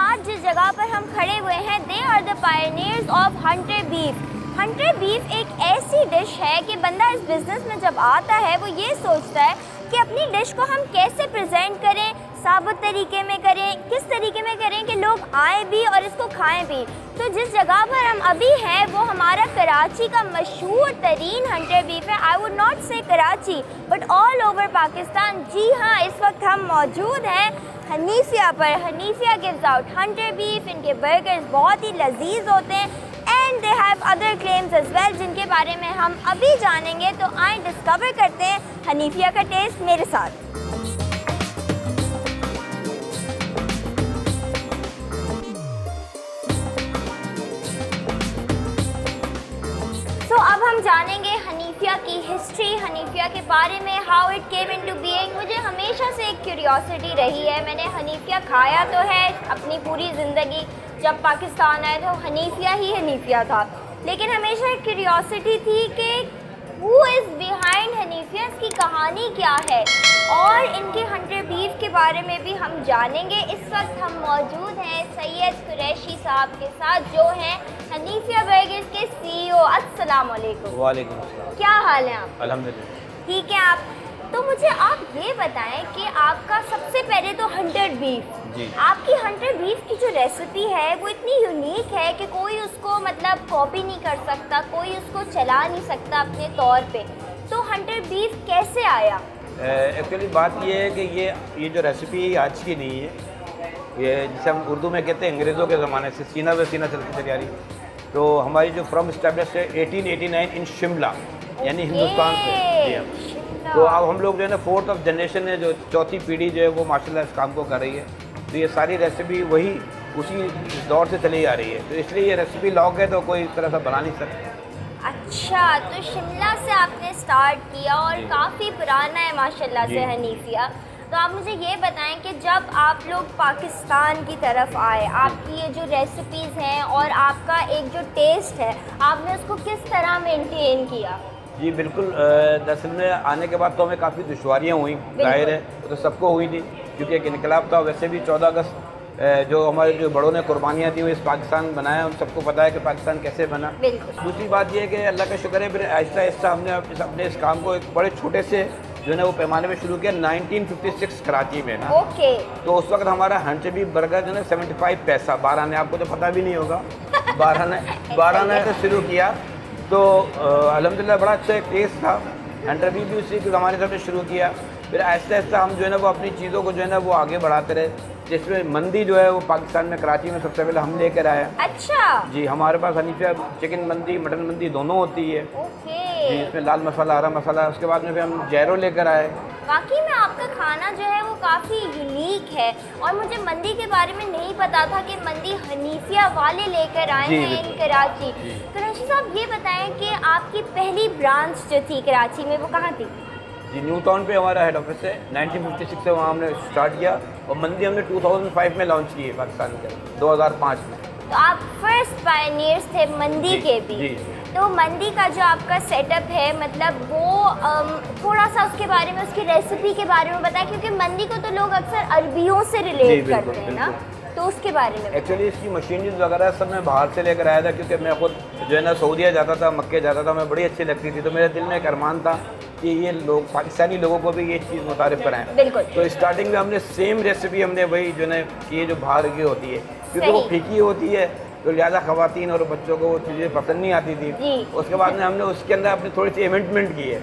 आज जिस जगह पर हम खड़े हुए हैं, they are the pioneers of hunter beef. Hunter beef एक ऐसी डिश है कि बंदा इस बिज़नेस में जब आता है वो ये सोचता है कि अपनी डिश को हम कैसे प्रेजेंट करें, साबुत तरीके में करें, किस तरीके में करें कि लोग आए भी और इसको खाएं भी। तो जिस जगह पर हम अभी हैं वो हमारा कराची का मशहूर तरीन हंटर बीफ है। आई would not say Karachi but all over Pakistan. जी हाँ, इस वक्त हम मौजूद हैं हनीफिया पर। Hanifia gives out hunter beef. इनके बर्गर्स बहुत ही लजीज होते हैं and they have other claims as well, जिनके बारे में हम अभी जानेंगे। तो आए डिस्कवर करते हैं हनीफिया का टेस्ट मेरे साथ। तो अब हम जानेंगे हनीफिया की हिस्ट्री, हनीफिया के बारे में, how it came into being. मुझे हमेशा से एक क्यूरियोसिटी रही है। मैंने हनीफिया खाया तो है अपनी पूरी ज़िंदगी। जब पाकिस्तान आए तो हनीफिया ही हनीफिया था, लेकिन हमेशा एक क्यूरियोसिटी थी कि हु इज़ बिहाइंड हनीफिया, इसकी कहानी क्या है। और इनके हंटर बीफ के बारे में भी हम जानेंगे। इस वक्त हम मौजूद हैं सैयद कुरैशी साहब के साथ, जो हैं हनीफिया बर्गर्स के CEO। अस्सलाम वालेकुम। वालेकुम अस्सलाम। क्या हाल है आप? अल्हम्दुलिल्लाह। ठीक है आप। तो मुझे आप ये बताएं कि आपका सबसे पहले तो हंटर बीफ, जी, आपकी हंटर बीफ की जो रेसिपी है वो इतनी यूनिक है कि कोई उसको मतलब कॉपी नहीं कर सकता, कोई उसको चला नहीं सकता अपने तौर पे। तो हंटर बीफ कैसे आया? एक्चुअली बात ये है कि ये जो रेसिपी आज की नहीं है, ये जिसे हम उर्दू में कहते हैं अंग्रेज़ों के ज़माने से सीना ब सीना चलती चली आ रही। तो हमारी जो फ्रॉम इस्टेब्लिश है 1889 इन शिमला, यानी हिंदुस्तान से। जी हाँ। तो अब हम लोग जो है ना 4th जनरेशन है, जो चौथी पीढ़ी जो है वो माशाल्लाह इस काम को कर रही है। तो ये सारी रेसिपी वही उसी दौर से चली आ रही है, तो इसलिए ये रेसिपी लॉक है, तो कोई इस तरह से बना नहीं सकता। अच्छा, तो शिमला से आपने स्टार्ट किया और काफ़ी पुराना है माशाल्लाह से हनीफिया। तो आप मुझे ये बताएं कि जब आप लोग पाकिस्तान की तरफ आए, आपकी ये जो रेसिपीज़ हैं और आपका एक जो टेस्ट है, आपने उसको किस तरह मेंटेन किया? जी बिल्कुल। दरअसल में आने के बाद तो हमें काफ़ी दुश्वारियाँ हुई, जाहिर है वो तो सबको हुई थी, क्योंकि एक इनकलाब था। वैसे भी 14 अगस्त जो हमारे जो बड़ों ने कुर्बानियाँ दी वो इस पाकिस्तान बनाया, उन सबको पता है कि पाकिस्तान कैसे बना। दूसरी बात ये है कि अल्लाह का शुक्र है, फिर आहिस्ता आहिस्ता हमने अपने इस काम को एक बड़े छोटे से जो है ना वो पैमाने में शुरू किया 1956 कराची में ना। ओके। तो उस वक्त हमारा हंटर बीफ बर्गर जो है ना 75 पैसा 12 ने, आपको तो पता भी नहीं होगा, 12 ने से शुरू किया। तो अल्हम्दुलिल्लाह बड़ा अच्छा एक टेस्ट था। हंटर बीफ भी उसी ज़माने से हमने शुरू किया। फिर आहिस्ता आहिस्ता हम जो है ना वो अपनी चीज़ों को जो है ना वो आगे बढ़ाते रहे, जिसमें मंदी जो है वो पाकिस्तान में कराची में सबसे पहले हम लेकर आए। अच्छा। जी, हमारे पास हनीफिया चिकन मंदी मटन मंदी दोनों होती है। ओके। जी, इसमें लाल मसाला हरा मसाला। उसके बाद में फिर हम जैरो लेकर आए। वाकई में आपका खाना जो है वो काफ़ी यूनिक है, और मुझे मंदी के बारे में नहीं पता था कि मंदी हनीफिया वाले लेकर आए हैं इन कराची। कुरैशी साहब ये बताएं कि आपकी पहली ब्रांच जो थी कराची में वो कहाँ थी? जी, न्यू टाउन पे हमारा हेड ऑफिस है। 1956 से वहाँ हमने स्टार्ट किया और मंदी हमने 2005 में लॉन्च की है पाकिस्तान के, 2005 में। तो आप फर्स्ट पायनियर्स थे मंदी के भी। जी। तो मंदी का जो आपका सेटअप है, मतलब वो थोड़ा सा उसके बारे में, उसकी रेसिपी के बारे में बताएं, क्योंकि मंदी को तो लोग अक्सर अरबियों से रिलेट करते हैं ना, तो उसके बारे में। एक्चुअली इसकी मशीनरीज वगैरह सब मैं बाहर से लेकर आया था, क्योंकि मैं खुद जो है ना सऊदीया जाता था, मक्के जाता था, मैं बड़ी अच्छी लगती थी। तो मेरे दिल में एक अरमान था कि ये लोग पाकिस्तानी लोगों को भी ये चीज़ मुतारिफ कराएं। बिल्कुल। तो स्टार्टिंग में हमने सेम रेसिपी हमने वही जो है कि जो बाहर की होती है, क्योंकि वो फीकी होती है, तो लिहाजा ख़वातीन और बच्चों को वो चीज़ें पसंद नहीं आती थी। उसके बाद में हमने उसके अंदर अपनी थोड़ी सी अमेंडमेंट की है,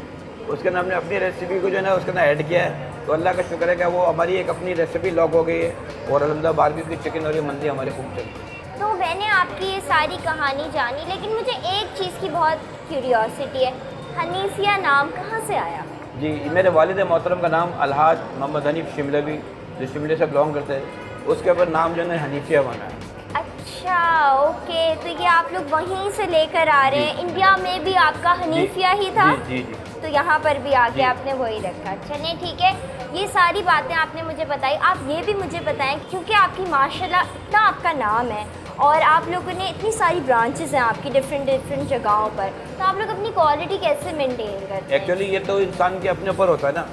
उसके अंदर हमने अपनी रेसिपी को जो है ना उसके अंदर ऐड किया है। तो अल्लाह का शुक्र है कि वो हमारी एक अपनी रेसिपी लॉक हो गई है, और अल्हम्दुलिल्लाह बारबेक्यू की चिकन और ये मंदी हमारी खूब चलती। तो मैंने आपकी ये सारी कहानी जानी, लेकिन मुझे एक चीज़ की बहुत क्यूरियोसिटी है, हनीफिया नाम कहाँ से आया? जी, मेरे वालिद मोहतरम का नाम अलहाज मोहम्मद हनीफ शिमलवी, जो शिमले से बिलोंग करते हैं, उसके ऊपर नाम जो है हनीफिया बना है। अच्छा, ओके। तो ये आप लोग वहीं से लेकर आ रहे हैं। इंडिया में भी आपका हनीफिया ही था? जी जी जी। तो यहाँ पर भी आके आपने वही रखा। चलिए ठीक है, ये सारी बातें आपने मुझे बताई। आप ये भी मुझे बताएं, क्योंकि आपकी माशाल्लाह इतना आपका नाम है और आप लोगों ने इतनी सारी ब्रांचेस हैं आपकी डिफरेंट जगहों पर, तो आप लोग अपनी क्वालिटी कैसे मेंटेन करते हैं? एक्चुअली ये तो इंसान के अपने ऊपर होता है ना।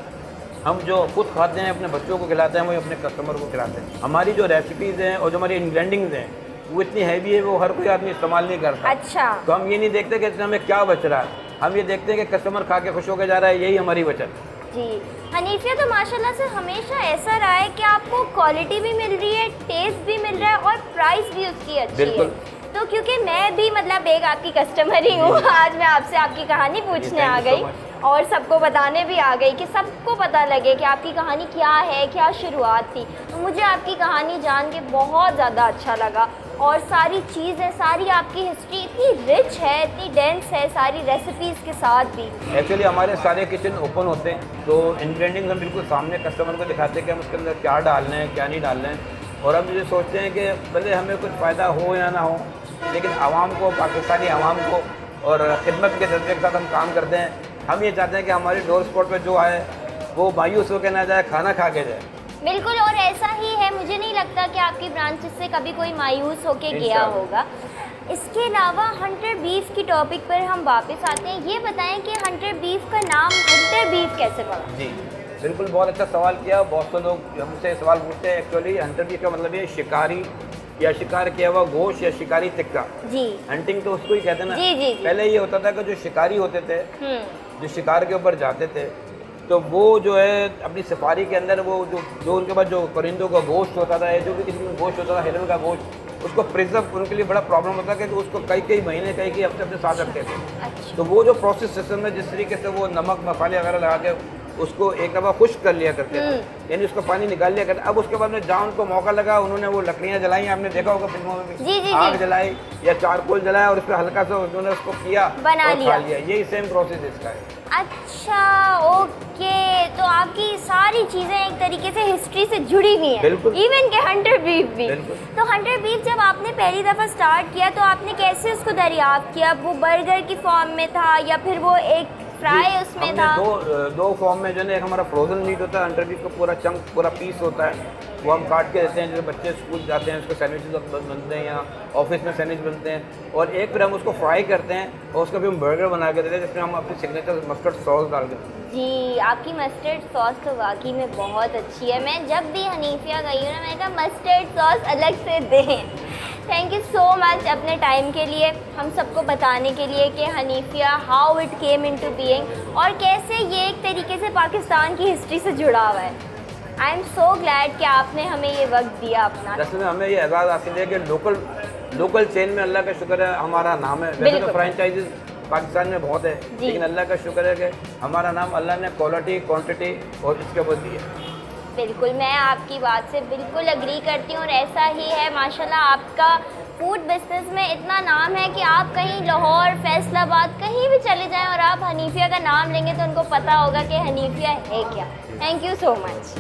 हम जो खुद खाते हैं अपने बच्चों को खिलाते हैं, वही अपने कस्टमर को खिलाते हैं। हमारी जो रेसिपीज़ हैं और जो हमारी इंग्रेडिएंट्स हैं वो इतनी हैवी है, वो हर कोई आदमी इस्तेमाल नहीं करता। अच्छा। तो हम ये नहीं देखते कि इसमें हमें क्या बच रहा है, हम ये देखते हैं कि कस्टमर खा के खुश होकर जा रहा है, यही हमारी बचत। जी हनीफिया, तो माशाल्लाह से हमेशा ऐसा रहा है कि आपको क्वालिटी भी मिल रही है, टेस्ट भी मिल रहा है और प्राइस भी उसकी अच्छी है। तो क्योंकि मैं भी मतलब एक आपकी कस्टमर ही हूँ, आज मैं आपसे आपकी कहानी पूछने आ गई और सबको बताने भी आ गई कि सबको पता लगे कि आपकी कहानी क्या है, क्या शुरुआत थी। तो मुझे आपकी कहानी जान के बहुत ज़्यादा अच्छा लगा और सारी चीज़ें, सारी आपकी हिस्ट्री इतनी रिच है, इतनी डेंस है, सारी रेसिपीज़ के साथ भी। एक्चुअली हमारे सारे किचन ओपन होते हैं, तो इंग्रेडिएंट्स हम बिल्कुल सामने कस्टमर को दिखाते हैं कि हम उसके अंदर क्या डालना है, क्या नहीं डालना है। और हम ये सोचते हैं कि भले हमें कुछ फ़ायदा हो या ना हो, लेकिन आवाम को, पाकिस्तानी आवाम को और खिदमत के जज्बे के साथ हम काम करते हैं। हम ये चाहते हैं कि हमारे डोर स्पॉट पर जो आए वो मायूस होकर ना जाए, खाना खा के जाए। बिल्कुल, और ऐसा ही है। मुझे नहीं लगता कि आपकी ब्रांचेस से कभी कोई मायूस होके गया होगा। इसके अलावा हंटर बीफ की टॉपिक पर हम वापस आते हैं। ये बताएं कि हंटर बीफ का नाम हंटर बीफ कैसे पड़ा? जी बिल्कुल, बहुत अच्छा सवाल किया। बहुत से लोग हमसे सवाल पूछते हैं। एक्चुअली हंटर बीफ का मतलब ये शिकारी या शिकार किया हुआ गोश्त या शिकारी टिक्का। जी, हंटिंग तो उसको ही कहते हैं ना। जी। पहले ये होता था कि जो शिकारी होते थे, जो शिकार के ऊपर जाते थे, तो वो जो है अपनी सफारी के अंदर वो जो उनके पास जो परिंदों का गोश्त होता था, जो भी किसी में गोश्त होता था, हिरन का गोश्त, उसको प्रिजर्व उनके लिए बड़ा प्रॉब्लम होता है कि उसको कई महीने, कई हफ्ते अपने साथ रखते थे। अच्छा। तो वो जो प्रोसेस सिस्टम है, जिस तरीके से वो नमक मसाले वगैरह लगा के उसको एक दफ़ा खुश्क कर लिया करते थे, यानी उसका पानी निकाल लिया करते। अब उसके बाद में जहाँ उनको मौका लगा, उन्होंने वो लकड़ियाँ जलाई, आपने देखा होगा फिल्मों में भी, जी, आग जलाई या चारकोल जलाया और उस पर हल्का सा उन्होंने उसको किया, बना लिया। यही सेम प्रोसेस इसका है। अच्छा, ओके। तो आपकी सारी चीज़ें एक तरीके से हिस्ट्री से जुड़ी हुई हैं, इवन के हंटर बीफ भी। तो हंटर बीफ जब आपने पहली दफ़ा स्टार्ट किया तो आपने कैसे उसको दरियाफ्त किया? वो बर्गर की फॉर्म में था या फिर वो एक फ्राई उसमें था? दो फॉर्म में जो है, एक हमारा फ्रोजन मीट होता है, हंटर बीफ का पूरा चंक, पूरा पीस होता है, वो हम काट के देते हैं। जैसे बच्चे स्कूल जाते हैं उसको सैंडविचेस बनते हैं या ऑफिस में सैंडविच बनते हैं। और एक फिर हम उसको फ्राई करते हैं और उसका भी हम बर्गर बना के देते हैं, जिसमें हम अपनी सिग्नेचर मस्टर्ड सॉस डाल देते हैं। जी, आपकी मस्टर्ड सॉस तो वाकई में बहुत अच्छी है। मैं जब भी हनीफिया गई हूँ ना, मैंने कहा मस्टर्ड सॉस अलग से दें। थैंक यू सो मच अपने टाइम के लिए, हम सबको बताने के लिए कि Hanifia how it came into being और कैसे ये एक तरीके से पाकिस्तान की हिस्ट्री से जुड़ा हुआ है। आई एम सो ग्लैड कि आपने हमें ये वक्त दिया अपना। दरअसल हमें ये एजाज़ हासिल है कि लोकल चेन में अल्लाह का शुक्र है हमारा नाम है। वैसे तो फ्रेंचाइजीज पाकिस्तान में बहुत है, लेकिन अल्लाह का शुक्र है कि हमारा नाम अल्लाह ने क्वालिटी, क्वांटिटी और इसके ऊपर दिया। बिल्कुल, मैं आपकी बात से बिल्कुल एग्री करती हूँ और ऐसा ही है। माशाल्लाह आपका फूड बिजनेस में इतना नाम है कि आप कहीं लाहौर, फैसलाबाद कहीं भी चले जाएं और आप हनीफिया का नाम लेंगे तो उनको पता होगा कि हनीफिया है क्या। Thank you so much.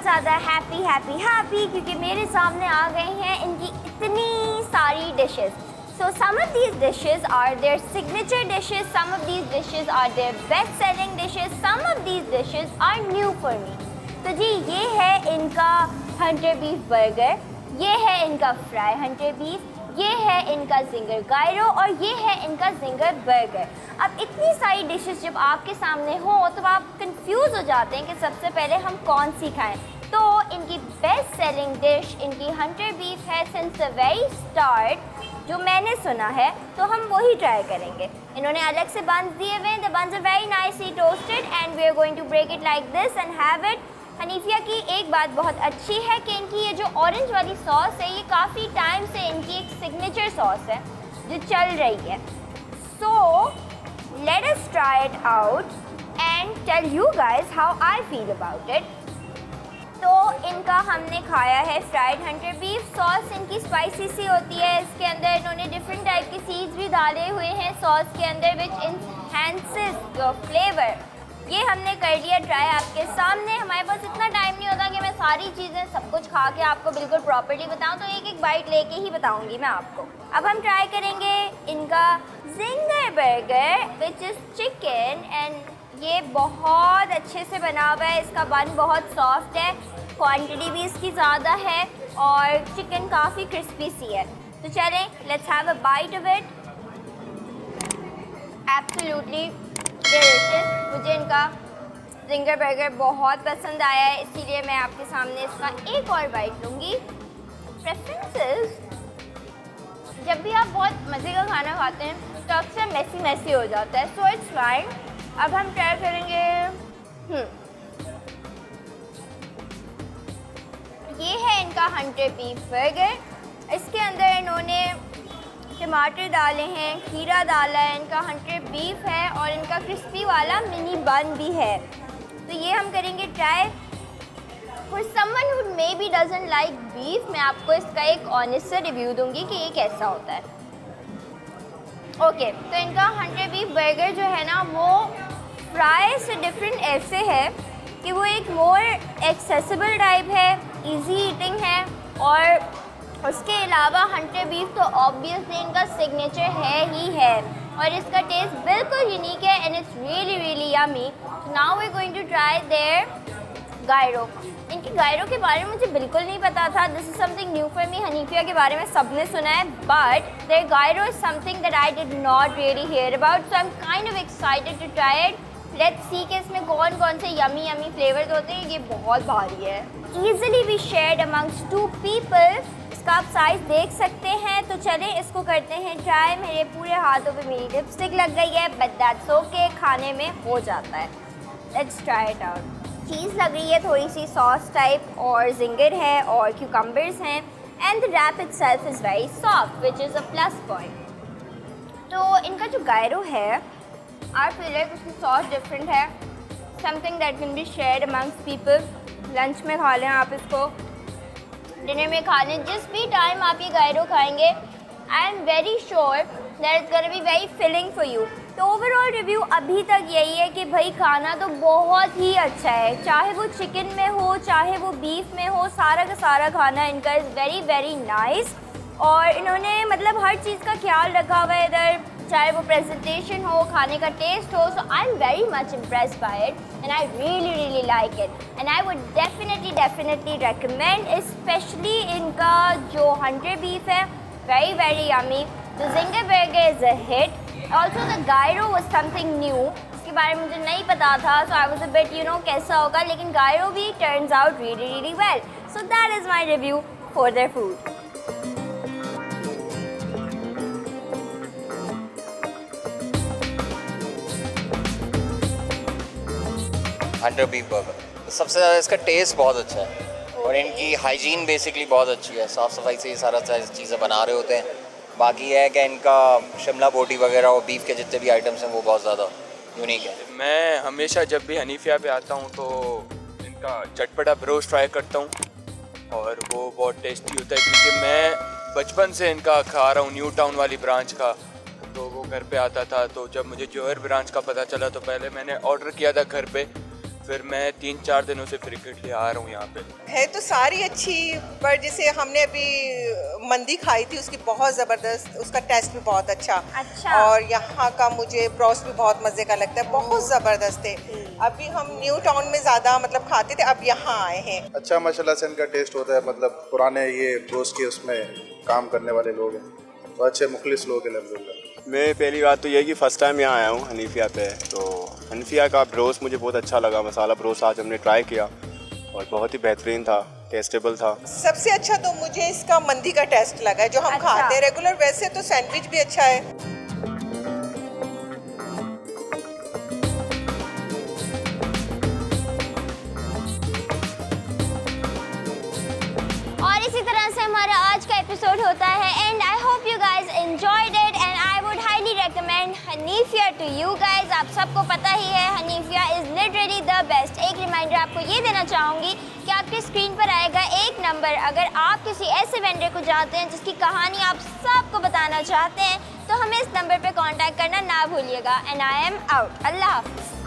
ज़्यादा हैप्पी क्योंकि मेरे सामने आ गए हैं इनकी इतनी सारी dishes. So some of these dishes are their signature dishes, some of these dishes are their best selling dishes, some of these dishes are new for me. तो जी, ये है इनका हंटर बीफ बर्गर, ये है इनका फ्राई हंटर बीफ, ये है इनका जिंगर गायरो और ये है इनका जिंगर बर्गर। अब इतनी सारी डिशेस जब आपके सामने हो तो आप कंफ्यूज हो जाते हैं कि सबसे पहले हम कौन सी खाएं। तो इनकी बेस्ट सेलिंग डिश इनकी हंटर बीफ है सिंस द वेरी स्टार्ट, जो मैंने सुना है, तो हम वही ट्राई करेंगे। इन्होंने अलग से बंस दिए हुए हैं। The buns are very nicely toasted and we are going to break it like this and have it. Hanifia की एक बात बहुत अच्छी है कि इनकी ये जो ऑरेंज वाली सॉस है, ये काफ़ी टाइम से इनकी एक सिग्नेचर सॉस है जो चल रही है। So let us try it out and tell you guys how I feel about it. तो इनका हमने खाया है फ्राइड हंटर बीफ। सॉस इनकी स्पाइसी सी होती है, इसके अंदर इन्होंने डिफरेंट टाइप के सीड्स भी डाले हुए हैं सॉस के अंदर, विच इनहैंसेस योर फ्लेवर। ये हमने कर लिया ट्राई आपके सामने। हमारे पास इतना टाइम नहीं होता कि मैं सारी चीज़ें सब कुछ खा के आपको बिल्कुल प्रॉपर्ली बताऊं, तो एक एक बाइट लेके ही बताऊंगी मैं आपको। अब हम ट्राई करेंगे इनका ginger burger which is chicken and ये बहुत अच्छे से बना हुआ है, इसका बन बहुत सॉफ्ट है, क्वांटिटी भी इसकी ज़्यादा है और चिकन काफ़ी क्रिस्पी सी है। तो चलें, let's have a bite of it. Absolutely delicious. मुझे इनका जिंगर बर्गर बहुत पसंद आया है, इसीलिए मैं आपके सामने इसका एक और बाइट लूँगी। प्रेफरेंसेस, जब भी आप बहुत मज़े का खाना खाते हैं तो अक्सर मैसी हो जाता है, सो इट्स फाइन। अब हम ट्राई करेंगे ये है इनका हंटर बीफ बर्गर। इसके अंदर इन्होंने टमाटर डाले हैं, खीरा डाला है, इनका हंटर बीफ है और इनका क्रिस्पी वाला मिनी बन भी है। तो ये हम करेंगे try. For someone who may be doesn't like beef, मैं आपको इसका एक ऑनेस्ट से रिव्यू दूंगी कि ये कैसा होता है। ओके, तो इनका हंटर बीफ बर्गर जो है ना वो फ्राई से डिफरेंट ऐसे है कि वो एक मोर एक्सेसिबल टाइप है, इजी ईटिंग है और उसके अलावा हंटर बीफ तो ऑब्वियसली इनका सिग्नेचर है ही है और इसका टेस्ट बिल्कुल यूनिक है and it's really yummy. Now we are going to try their gyro. इनकी गायरो के बारे में मुझे बिल्कुल नहीं पता था, this is something new for me. Hanifia के बारे में सबने सुना है but their gyro is something that I did not really hear about, so I am kind of excited to try it. Let's see कि इसमें कौन कौन से यमी फ्लेवर्स होते हैं। ये बहुत भारी है, easily B shared amongst 2 people. इसका आप साइज़ देख सकते हैं। तो चलें इसको करते हैं ट्राई। मेरे पूरे हाथों पे मेरी लिपस्टिक लग गई है बट दैट्स ओके, खाने में हो जाता है। Let's try it out. Cheese लग रही है थोड़ी सी सॉस टाइप और जिंगर है और क्यूकम्बर्स हैं and the wrap itself is very soft which is a plus point. तो इनका जो गायरो है आई फील लाइक उसकी सॉस डिफरेंट है, something that can be shared amongst people. Lunch में खा लें आप इसको, डिनर में खा लें, जिस भी टाइम आप ये गायरो खाएंगे I am very sure that it's gonna be very filling for you. तो ओवरऑल रिव्यू अभी तक यही है कि भाई खाना तो बहुत ही अच्छा है, चाहे वो चिकन में हो चाहे वो बीफ में हो, सारा का सारा खाना इनका इज़ वेरी नाइस और इन्होंने मतलब हर चीज़ का ख्याल रखा हुआ है इधर, चाहे वो प्रेजेंटेशन हो, खाने का टेस्ट हो। So I am very much impressed by it and I really like it and I would definitely recommend, specially इनका जो हंटर बीफ है very yummy. The zinger burger is a hit. Also the gyro was something new, इसके बारे में मुझे नहीं पता था, सो आई वाज अ बिट कैसा होगा, लेकिन गायरो भी turns out really well. So that is my review for their food. Hunter beef burger सबसे ज़्यादा इसका टेस्ट बहुत अच्छा है और इनकी हाइजीन बेसिकली बहुत अच्छी है, साफ़ सफाई से ये सारा चीज़ें बना रहे होते हैं। बाकी है कि इनका शिमला बोटी वगैरह और बीफ के जितने भी आइटम्स हैं वो बहुत ज़्यादा यूनिक है। मैं हमेशा जब भी हनीफिया पे आता हूँ तो इनका चटपटा ब्रोस्ट ट्राई करता हूँ और वो बहुत टेस्टी होता है क्योंकि मैं बचपन से इनका खा रहा हूँ न्यू टाउन वाली ब्रांच का। तो वो घर पे आता था, तो जब मुझे जोहर ब्रांच का पता चला तो पहले मैंने ऑर्डर किया था घर पे, फिर मैं 3-4 दिनों से फ्रिक्वेंटली आ रहा हूँ यहाँ पे। है तो सारी अच्छी, पर जैसे हमने अभी मंदी खाई थी उसकी बहुत ज़बरदस्त, उसका टेस्ट भी बहुत अच्छा। और यहाँ का मुझे ब्रोस्ट भी बहुत मज़े का लगता है, बहुत ज़बरदस्त है। अभी हम न्यू टाउन में ज़्यादा मतलब खाते थे, अब यहाँ आए हैं। अच्छा माशाल्लाह से इनका टेस्ट होता है, मतलब पुराने ये ब्रोस्ट के उसमें काम करने वाले लोग हैं तो अच्छे मुखलिस लोग हैं अलहम्दुलिल्लाह। मैं पहली बात तो ये कि फ़र्स्ट टाइम यहाँ आया हूँ हनीफिया पे, तो हनीफिया का ब्रोस्ट मुझे बहुत अच्छा लगा। मसाला ब्रोस्ट आज हमने ट्राई किया और बहुत ही बेहतरीन था, टेस्टेबल था। सबसे अच्छा तो मुझे इसका मंदी का टेस्ट लगा है जो हम खाते हैं रेगुलर। वैसे तो सैंडविच भी अच्छा है। और इसी तरह से हमारा आज का एपिसोड होता है and I hope you guys enjoyed it and I would highly recommend Hanifia to you guys. आप सबको पता ही है Hanifia is literally the best. एक रिमाइंडर आपको ये देना चाहूँगी कि आपके स्क्रीन पर आएगा एक नंबर, अगर आप किसी ऐसे वेंडर को जानते हैं जिसकी कहानी आप सबको बताना चाहते हैं तो हमें इस नंबर पर कॉन्टैक्ट करना ना भूलिएगा। And I am out. अल्लाह हाफ़िज़।